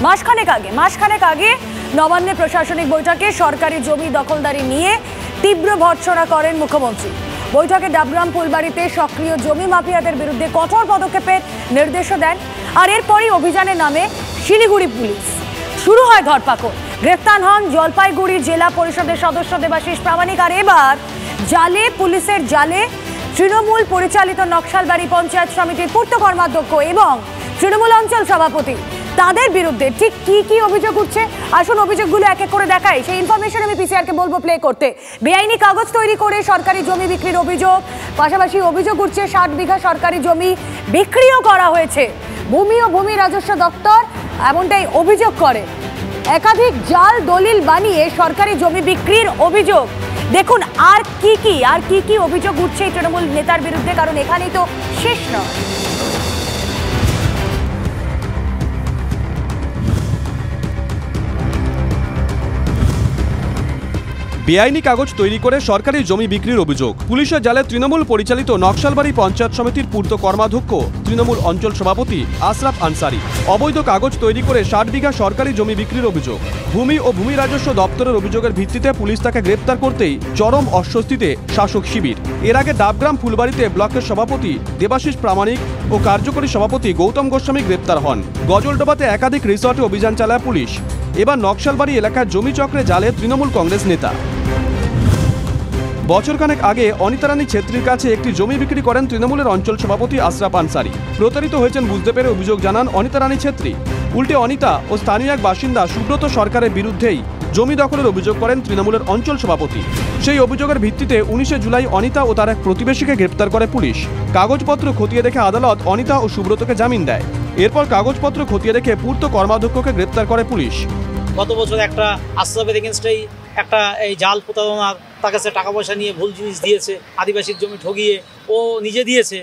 মাসখানেক আগে নবান্নে প্রশাসনিক বৈঠকে সরকারি জমি দখলদারি নিয়ে তীব্র ভর্ৎসনা করেন মুখ্যমন্ত্রী। বৈঠকে ডাবগ্রাম ফুলবাড়িতে সক্রিয় জমি মাফিয়াদের বিরুদ্ধে কঠোর পদক্ষেপের নির্দেশও দেন। আর এরপরই অভিযানের নামে শিলিগুড়ি পুলিশ। শুরু হয় ধরপাকড়। গ্রেফতার হন জলপাইগুড়ি জেলা পরিষদের সদস্য দেবাশিস প্রামাণিক। আর এবার পুলিশের জালে তৃণমূল পরিচালিত নকশালবাড়ি পঞ্চায়েত সমিতির পূর্ত কর্মাধ্যক্ষ এবং তৃণমূল অঞ্চল সভাপতি। তাদের বিরুদ্ধে ঠিক কি অভিযোগ উঠছে, আসুন অভিযোগগুলো এক এক করে দেখাই। সেই ইনফরমেশন আমি পিসিআরকে বলবো প্লে করতে। বেআইনি কাগজ তৈরি করে সরকারি জমি বিক্রির অভিযোগ, পাশাপাশি অভিযোগ উঠছে 60 বিঘা সরকারি জমি বিক্রিও করা হয়েছে। ভূমি ও ভূমি রাজস্ব দপ্তর এমনটাই অভিযোগ করে। একাধিক জাল দলিল বানিয়ে সরকারি জমি বিক্রির অভিযোগ। দেখুন আর কি অভিযোগ উঠছে তৃণমূল নেতার বিরুদ্ধে, কারণ এখানেই তো শেষ নয়। বেআইনি কাগজ তৈরি করে সরকারি জমি বিক্রির অভিযোগ। পুলিশের জালে তৃণমূল পরিচালিত নকশালবাড়ি পঞ্চায়েত সমিতির পূর্ত কর্মাধ্যক্ষ তৃণমূল অঞ্চল সভাপতি আশরাফ আনসারি। অবৈধ কাগজ তৈরি করে 60 বিঘা সরকারি জমি বিক্রির অভিযোগ। ভূমি ও ভূমি রাজস্ব দপ্তরের অভিযোগের ভিত্তিতে পুলিশ তাকে গ্রেপ্তার করতেই চরম অস্বস্তিতে শাসক শিবির। এর আগে ডাবগ্রাম ফুলবাড়িতে ব্লকের সভাপতি দেবাশিস প্রামাণিক ও কার্যকরী সভাপতি গৌতম গোস্বামী গ্রেপ্তার হন। গজলডোবাতে একাধিক রিসর্টে অভিযান চালায় পুলিশ। এবার নকশালবাড়ি এলাকার জমি চক্রে জালে তৃণমূল কংগ্রেস নেতা। বছরখানেক আগে অনিতা রানী ছেত্রীর কাছে একটি জমি বিক্রি করেন তৃণমূলের অঞ্চল সভাপতি আশরাফ আনসারি। প্রতারিত হয়েছেন বুঝতে পেরে অভিযোগ জানান অনিতা রানী ছেত্রী। উল্টে অনিতা ও স্থানীয় এক বাসিন্দা সুব্রত সরকারের বিরুদ্ধেই জমি দখলের অভিযোগ করেন তৃণমূলের অঞ্চল সভাপতি। সেই অভিযোগের ভিত্তিতে 19 জুলাই অনিতা ও তার এক প্রতিবেশীকে গ্রেপ্তার করে পুলিশ। কাগজপত্র খতিয়ে দেখে আদালত অনিতা ও সুব্রতকে জামিন দেয়। এরপর কাগজপত্র খতিয়ে দেখে পূর্ত কর্মাধ্যক্ষকে গ্রেপ্তার করে পুলিশ। গত বছর একটা আশরাফের এগেনস্টেই একটা এই জাল প্রতারণার, তার কাছে টাকা পয়সা নিয়ে ভুল জিনিস দিয়েছে, আদিবাসীর জমি ঠগিয়ে ও নিজে দিয়েছে,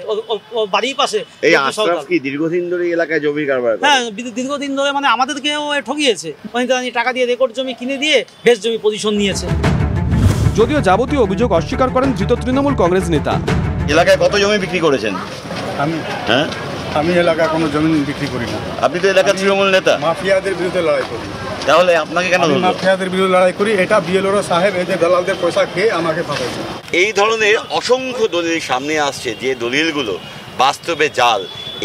ও বাড়ির পাশে। এই আশরাফ কি দীর্ঘদিন ধরে এলাকায় জমি কারবার করে? হ্যাঁ, দীর্ঘদিন ধরে, মানে আমাদেরকেও ঠগিয়েছে। টাকা দিয়ে রেকর্ড জমি কিনে দিয়ে বেশ জমি পজিশন নিয়েছে। যদিও যাবতীয় অভিযোগ অস্বীকার করেন ধৃত তৃণমূল কংগ্রেস নেতা। এলাকায় কত জমি বিক্রি করেছেন? আমি এলাকায় কোনো জমি বিক্রি করি না। আপনি তো এলাকার তৃণমূল নেতা। মাফিয়াদের বিরুদ্ধে লড়াই করি। তাহলে আপনাকে কেন? মাফিয়াদের বিরুদ্ধে লড়াই করি। এটা বিএলওর সাহেব এই যে দালালদের পয়সা খেয়ে আমাকে ফাঁসাইছে। এই ধরনের অসংখ্য দলিল সামনে আসছে, যে দলিলগুলো বাস্তবে জাল।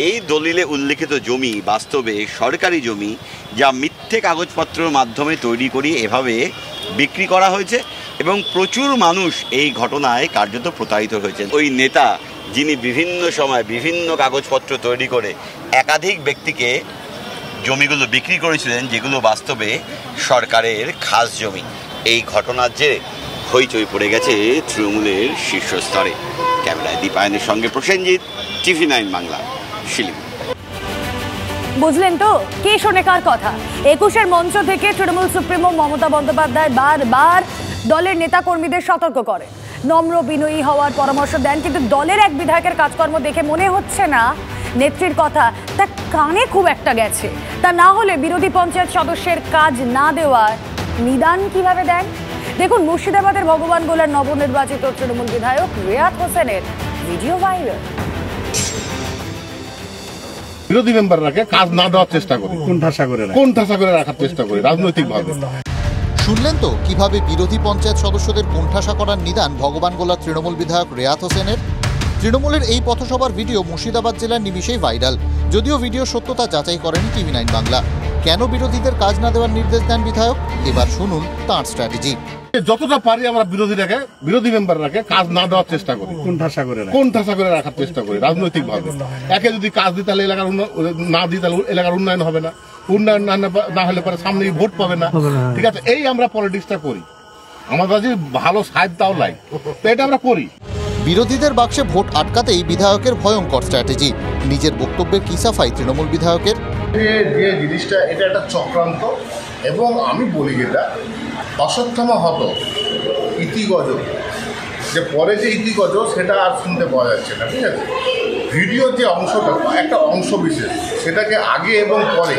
এই দলিলে উল্লেখিত জমি বাস্তবে সরকারি জমি, যা মিথ্যে কাগজপত্রের মাধ্যমে তৈরি করে এভাবে বিক্রি করা হয়েছে এবং প্রচুর মানুষ এই ঘটনায় কার্যত প্রতারিত হয়েছেন। ওই নেতা যিনি বিভিন্ন সময় বিভিন্ন কাগজপত্র তৈরি করে একাধিক ব্যক্তিকে জমিগুলো বিক্রি করেছিলেন, যেগুলো বাস্তবে সরকারের খাস জমি। এই ঘটনার যে হইচই পড়ে গেছে তৃণমূলের শীর্ষস্তরে। ক্যামেরায় দীপায়নের সঙ্গে প্রসেনজিৎ, TV9 বাংলা, শিলিগুড়ি। বুঝলেন তো কে শোনে কার কথা? 21-এর মঞ্চ থেকে তৃণমূল সুপ্রিমো মমতা বন্দ্যোপাধ্যায় বারবার দলের নেতা কর্মীদের সতর্ক করে, নম্র বিনয়ী হওয়ার পরামর্শ দেন। কিন্তু দলের এক বিধায়কের কাজকর্ম দেখে মনে হচ্ছে না নেত্রীর কথা তার কানে খুব একটা গেছে। তা না হলে বিরোধী পঞ্চায়েত সদস্যের কাজ না দেওয়ার নিদান কিভাবে দেন? দেখুন মুর্শিদাবাদের ভগবান গোলার নবনির্বাচিত তৃণমূল বিধায়ক রেয়াত হোসেনের ভিডিও ভাইরাল। বিরোধী মেম্বাররাকে কাজ না দেওয়ার চেষ্টা করি, কোণঠাসা করে রাখার চেষ্টা করি রাজনৈতিকভাবে। শুনলেন তো কিভাবে বিরোধী পঞ্চায়েত সদস্যদের কোণঠাসা করার নিদান ভগবান গোলার তৃণমূল বিধায়ক রেয়াত হোসেনের। তৃণমূলের এই পথসভার ভিডিও মুর্শিদাবাদ জেলার নিমিষেই ভাইরাল। যদিও ভিডিও সত্যতা যাচাই করেনি TV9 বাংলা। কেন বিরোধীদের কাজ না দেওয়ার নির্দেশ দেন বিধায়ক, এবার শুনুন তাঁর স্ট্র্যাটেজি। যতটা পারি আমরা বিরোধী মেম্বাররাকে কাজ না দেওয়ার চেষ্টা করি, কোণঠাসা করে রাখার চেষ্টা করি রাজনৈতিকভাবে। একে যদি কাজ দিই তাহলে এলাকার না দিই তাহলে এলাকার উন্নয়ন হবে না, উন্নয়ন না হলে পরে সামনে ভোট পাবে না। ঠিক আছে, এই আমরা পলিটিক্সটা করি। আমাদের কাছে ভালো সাহেব তাও লাই, তো এটা আমরা করি। বিরোধীদের বাক্সে ভোট আটকাতেই বিধায়কের ভয়ঙ্কর স্ট্র্যাটেজি। নিজের বক্তব্যের কি সাফাই তৃণমূল বিধায়কের? যে জিনিসটা এটা একটা চক্রান্ত, এবং আমি বলি যেটা অশ্বত্থামা হত ইতিগজ, যে পরে যে ইতিগজ সেটা আর শুনতে পাওয়া যাচ্ছে না। ঠিক আছে, ভিডিওর যে অংশটা একটা অংশ বিশেষ, সেটাকে আগে এবং পরে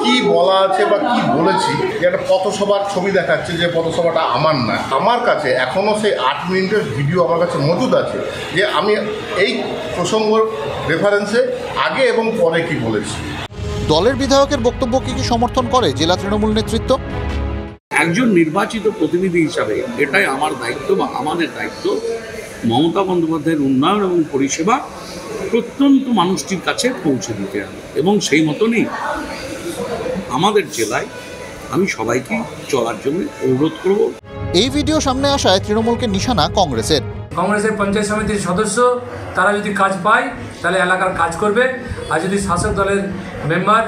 কি বলা আছে বা কি বলেছি, যে একটা পথসভার ছবি দেখাচ্ছে, যে পথসভাটা আমার না। আমার কাছে এখনও সেই 8 মিনিটের ভিডিও আমার কাছে মজুদ আছে, যে আমি এই প্রসঙ্গ রেফারেন্সে আগে এবং পরে কি বলেছি। দলের বিধায়কের বক্তব্যকে কি সমর্থন করে জেলা তৃণমূল নেতৃত্ব? একজন নির্বাচিত প্রতিনিধি হিসাবে এটাই আমার দায়িত্ব বা আমাদের দায়িত্ব, মমতা বন্দ্যোপাধ্যায়ের উন্নয়ন এবং পরিষেবা প্রত্যন্ত মানুষটির কাছে পৌঁছে দিতে হবে এবং সেই মতনই আমাদের জেলায় আমি সবাইকে চলার জন্য অনুরোধ করব। এই ভিডিও সামনে আসায় তৃণমূলকে নিশানা কংগ্রেসের পঞ্চায়েত সমিতির সদস্য তারা যদি কাজ পায় তাহলে এলাকার কাজ করবে, আর যদি শাসক দলের মেম্বার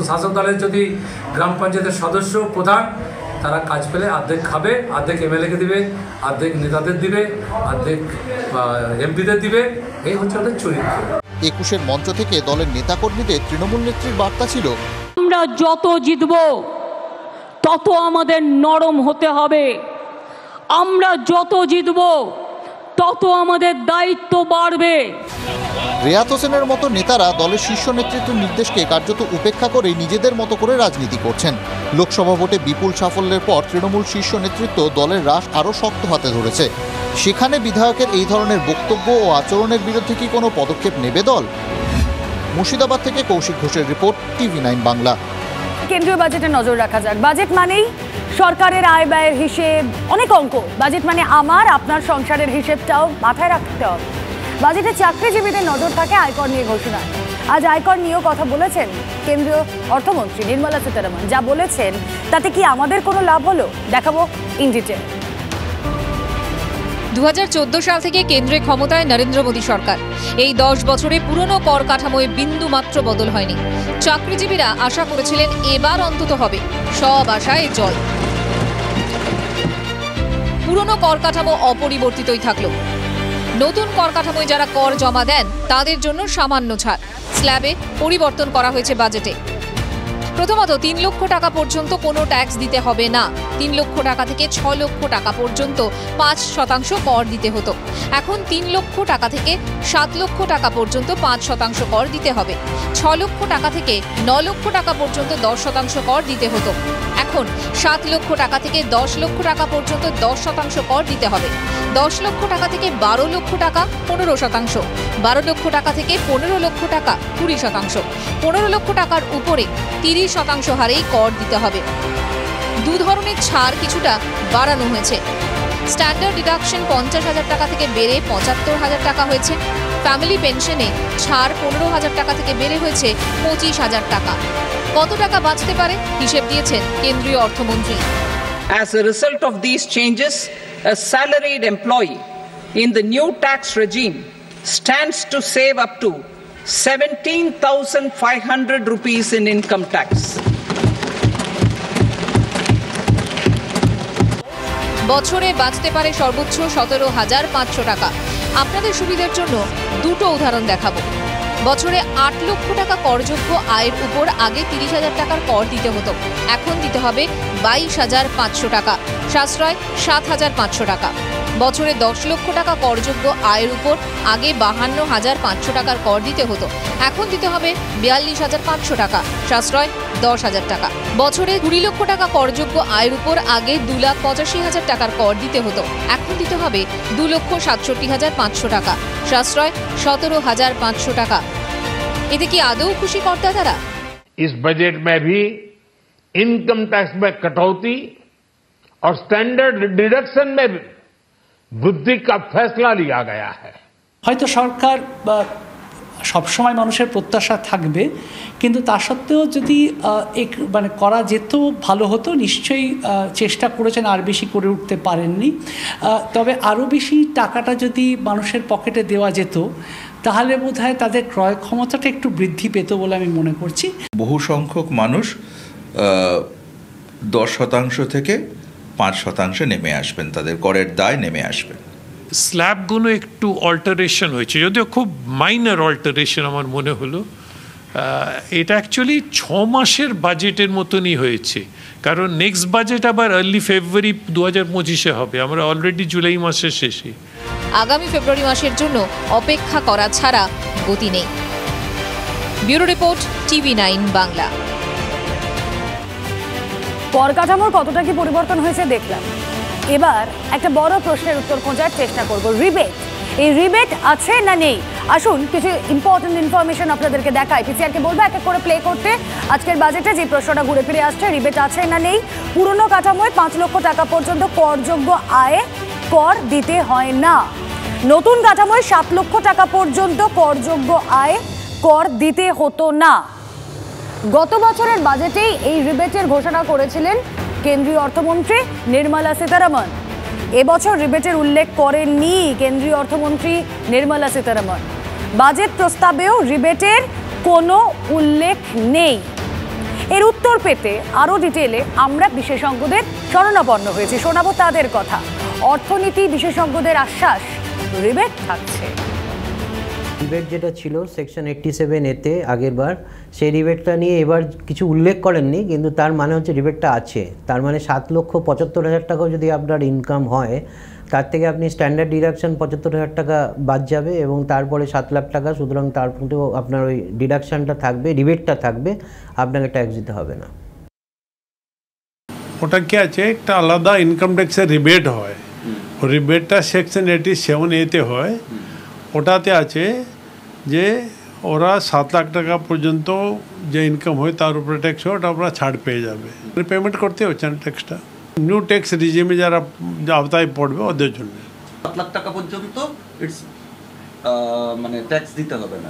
শাসক দলের যদি গ্রাম পঞ্চায়েতের সদস্য প্রধান তারা কাজ পেলে অর্ধেক খাবে, অর্ধেক এমএলএকে দিবে, অর্ধেক নেতাদের দিবে, অর্ধেক এমপিদের দিবে। এই হচ্ছে ওদের চরিত্র। 21-এর মঞ্চ থেকে দলের নেতাকর্মীদের তৃণমূল নেত্রীর বার্তা ছিল, আমরা যত জিতব তত আমাদের নরম হতে হবে, আমরা যত জিতব তত আমাদের দায়িত্ব বাড়বে। রেয়াত হোসেনের মতো নেতারা দলের শীর্ষ নেতৃত্বের নির্দেশকে কার্যত উপেক্ষা করে নিজেদের মতো করে রাজনীতি করছেন। লোকসভা ভোটে বিপুল সাফল্যের পর তৃণমূল শীর্ষ নেতৃত্ব দলের রাশ আরও শক্ত হাতে ধরেছে। সেখানে বিধায়কের এই ধরনের বক্তব্য ও আচরণের বিরুদ্ধে কি কোনো পদক্ষেপ নেবে দল? মুর্শিদাবাদ থেকে কৌশিক ঘোষের রিপোর্ট, TV9 বাংলা। কেন্দ্রীয় বাজেটে নজর রাখা যাক। বাজেট মানেই সরকারের আয় ব্যয়ের হিসেব, অনেক অঙ্ক। বাজেট মানে আমার আপনার সংসারের হিসেবটাও মাথায় রাখতে হবে। বাজেটে চাকরিজীবীদের নজর থাকে আয়কর নিয়ে ঘোষণা। আজ আয়কর নিয়েও কথা বলেছেন কেন্দ্রীয় অর্থমন্ত্রী নির্মলা সীতারামন। যা বলেছেন তাতে কি আমাদের কোনো লাভ হলো, দেখাবো ইন ডিটেল। 2014 সাল থেকে কেন্দ্রে ক্ষমতায় নরেন্দ্র মোদী সরকার। এই 10 বছরে পুরনো কর কাঠামোয় বিন্দু মাত্র বদল হয়নি। চাকরিজীবীরা আশা করেছিলেন এবার অন্তত হবে, সব আশায় জল। পুরনো কর কাঠামো অপরিবর্তিতই থাকলো। নতুন কর কাঠামোয় যারা কর জমা দেন তাদের জন্য সামান্য ছাড়। স্ল্যাবে পরিবর্তন করা হয়েছে বাজেটে। প্রথমত 3 লক্ষ টাকা পর্যন্ত কোনো ট্যাক্স দিতে হবে না। 3 লক্ষ টাকা থেকে 6 লক্ষ টাকা পর্যন্ত 5% কর দিতে হতো। এখন 3 লক্ষ টাকা থেকে 7 লক্ষ টাকা পর্যন্ত 5% কর দিতে হবে। 6 লক্ষ টাকা থেকে 9 লক্ষ টাকা পর্যন্ত 10% কর দিতে হতো। এখন 7 লক্ষ টাকা থেকে 10 লক্ষ টাকা পর্যন্ত 10% কর দিতে হবে। 10 লক্ষ টাকা থেকে 12 লক্ষ টাকা 15%, 12 লক্ষ টাকা থেকে 15 লক্ষ টাকা 20%, 15 লক্ষ টাকার উপরে 30% হারেই কর দিতে হবে। দু ধরনের ছাড় কিছুটা বাড়ানো হয়েছে। স্ট্যান্ডার্ড ডিডাকশন 50,000 টাকা থেকে বেড়ে 75,000 টাকা হয়েছে। ফ্যামিলি পেনশনে ছাড় 15,000 টাকা থেকে বেড়ে হয়েছে 25,000 টাকা। কত টাকা বাঁচতে পারে হিসেব দিয়েছেন কেন্দ্রীয় অর্থমন্ত্রী। As a result of these changes, a salaried employee in the new tax regime stands to save up to 17,500 rupees in income tax. বছরে বাঁচতে পারে সর্বোচ্চ 17,500 টাকা। আপনাদের সুবিধার জন্য দুটো উদাহরণ দেখাবো। বছরে 8 লক্ষ টাকা করযোগ্য আয়ের উপর আগে 30,000 টাকার কর দিতে হতো, এখন দিতে হবে 22,500 টাকা, সাশ্রয় 7,500 টাকা। বছরে 10 লক্ষ টাকা করযোগ্য আয়ের উপর আগে 52,500 টাকার কর দিতে হতো, এখন দিতে হবে 42,500 টাকা, সাশ্রয় 10,000 টাকা। বছরে 20 লক্ষ টাকা করযোগ্য আয়ের উপর আগে 2,85,000 টাকার কর দিতে হতো, এখন দিতে হবে 2,67,500 টাকা, সাশ্রয় 17,500 টাকা। এতে কি আদৌ খুশি করদাতারা? इस बजट में भी इनकम टैक्स में कटौती और स्टैंडर्ड डिडक्शन में वृद्धि का फैसला लिया गया है। হয়তো সরকার সবসময় মানুষের প্রত্যাশা থাকবে, কিন্তু তা সত্ত্বেও যদি মানে করা যেত ভালো হতো। নিশ্চয়ই চেষ্টা করেছেন, আর বেশি করে উঠতে পারেননি। তবে আরও বেশি টাকাটা যদি মানুষের পকেটে দেওয়া যেত তাহলে বোধহয় তাদের ক্রয় ক্ষমতাটা একটু বৃদ্ধি পেত বলে আমি মনে করছি। বহু সংখ্যক মানুষ 10% থেকে 5% নেমে আসবেন, তাদের করের দায় নেমে আসবেন। স্ল্যাবগুলো একটু অল্টারেশন হয়েছে, যদিও খুব মাইনর অল্টারেশন আমার মনে হলো। এটা অ্যাকচুয়ালি 6 মাসের বাজেটের মতনই হয়েছে, কারণ নেক্সট বাজেট আবার আর্লি ফেব্রুয়ারি 2025-এ হবে। আমরা অলরেডি জুলাই মাসের শেষে। আগামী ফেব্রুয়ারি মাসের জন্য অপেক্ষা করা ছাড়া গতি নেই। Bureau report, TV9 Bangla. কর কাঠামোর কতটা কি পরিবর্তন হয়েছে দেখলাম। এবার একটা বড় প্রশ্নের উত্তর খোঁজার চেষ্টা করব। রিবেট, এই রিবেট আছে না নেই? আসুন কিছু ইম্পর্টেন্ট ইনফরমেশন আপনাদেরকে দেখাই। পিসিআরকে বলবো এক এক করে প্লে করতে। আজকের বাজেটে যে প্রশ্নটা ঘুরে ফিরে আসছে, রিবেট আছে না নেই। পুরনো কাঠামোয় 5 লক্ষ টাকা পর্যন্ত করযোগ্য আয়ে কর দিতে হয় না। নতুন কাঠামোয় 7 লক্ষ টাকা পর্যন্ত করযোগ্য আয়ে কর দিতে হতো না। গত বছরের বাজেটেই এই রিবেটের ঘোষণা করেছিলেন কেন্দ্রীয় অর্থমন্ত্রী নির্মলা সীতারামন। এবছর রিবেটের উল্লেখ করেননি কেন্দ্রীয় অর্থমন্ত্রী নির্মলা সীতারামন। বাজেট প্রস্তাবেও রিবেটের কোনো উল্লেখ নেই। এর উত্তর পেতে আরও ডিটেলে আমরা বিশেষজ্ঞদের শরণাপন্ন হয়েছি, শোনাবো তাদের কথা। অর্থনীতি বিশেষজ্ঞদের আশ্বাস, রিবেট থাকছে। রিবেট যেটা ছিল সেকশন 87A-তে আগের বার, সেই রিবেটটা নিয়ে এবার কিছু উল্লেখ করেননি, কিন্তু তার মানে হচ্ছে রিবেটটা আছে। তার মানে 7,75,000 টাকাও যদি আপনার ইনকাম হয়, তার থেকে আপনি স্ট্যান্ডার্ড ডিডাকশন 75,000 টাকা বাদ যাবে এবং তারপরে 7 লাখ টাকা, সুতরাং তারপরেও আপনার ওই ডিডাকশনটা থাকবে, রিবেটটা থাকবে, আপনাকে ট্যাক্স দিতে হবে না। ওটা কি আছে, একটা আলাদা ইনকাম ট্যাক্সের রিবেট হয়। রিবেটটা সেকশন 87A-তে হয়। ওটাতে আছে যে ওরা 7 লাখ টাকা পর্যন্ত যে ইনকাম হয় তার উপরে ট্যাক্স হয়, ওটা ওরা ছাড় পেয়ে যাবে। পেমেন্ট করতে হচ্ছে না ট্যাক্সটা। নিউ ট্যাক্স রিজিমে যারা আওতায় পড়বে ওদের জন্য 7 লাখ টাকা পর্যন্ত মানে ট্যাক্স দিতে হবে না।